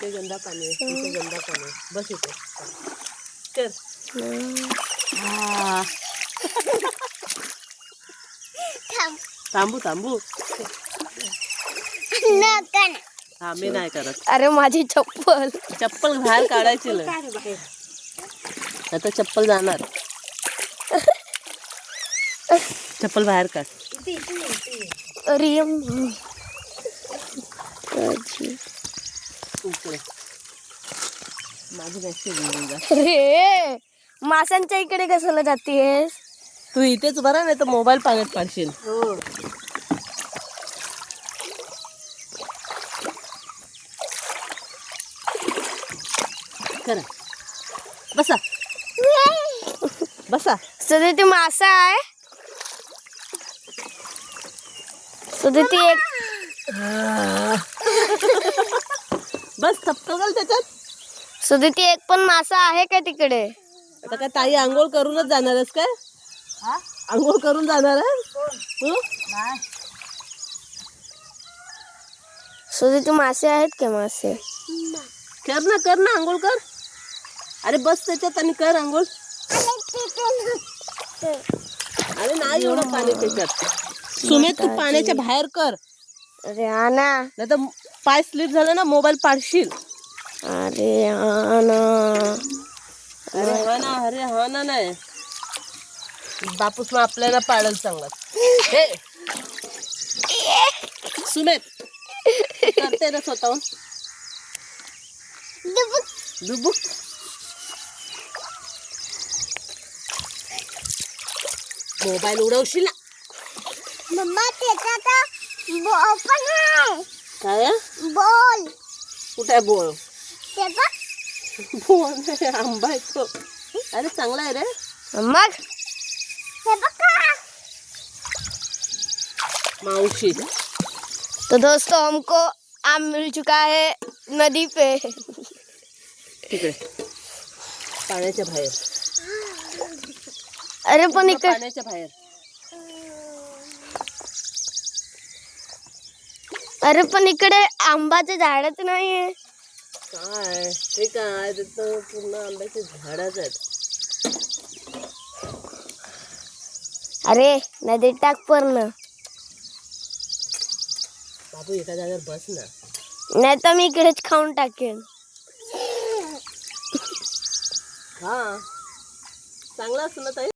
ते गंदा पाणी आहे, इथे गंदा पाणी आहे. बस इथे कर. थांबू थांबू. हा मी नाही करत. अरे माझी चप्पल चप्पल बाहेर काढायची ना. आता चप्पल जाणार. चप्पल बाहेर काढ. अरे माझी बॅग घेऊन जा. अरे माशांच्या इकडे कशाला जातीयस? तू इथेच बरा, नाही तर मोबाईल पाण्यात पाडशील. हो. करा बसा बसा. सध्या ती मासा आहे. सध्या ती एक बस थपतो घाल त्याच्यात. सध्या ती एक पण मासा आहे का तिकडे? आता काय ताई आंघोळ करूनच जाणार आहेस काय? आंघोळ करून जाणार आहे? सध्या ती मासे आहेत का? मासे कर ना आंघोळ कर. अरे बस त्याच्यात आणि कर आंघोळ. अरे नाही एवढं पाणी त्याच्यात. सुमे तू पाण्याच्या बाहेर कर. अरे हा ना. नाही तर पाय स्लिप झाला ना, मोबाईल पाडशील. अरे हा ना. अरे हा ना नाही. बापूस मग आपल्याला पाडल चांगला. हे सुमेत करते ना स्वतःहून. डुबुक मोबाईल उडवशील ना. मम्मा त्याच्यात बॉल पण आहे. काय बॉल कुठे आहे बोल? ते बघ. बोल नाही, आंबा आहे तो. अरे चांगला आहे रे. मग हे बघा मावशी. तो दोस्तों हमको आम मिल चुका है नदी पे. तिकडे पाण्याच्या बाहेर. अरे पण इकडे पाण्याच्या बाहेर. अरे पण इकडे आंबाचे झाडच नाहीये. काय ते काय तिथं पूर्ण आंब्याचे झाडच आहेत. अरे नदीत टाक पूर्ण. बाबू एका जागेवर बस ना. नाही तर मी इकडेच खाऊन टाकेन. हा चांगला असं ना ताई.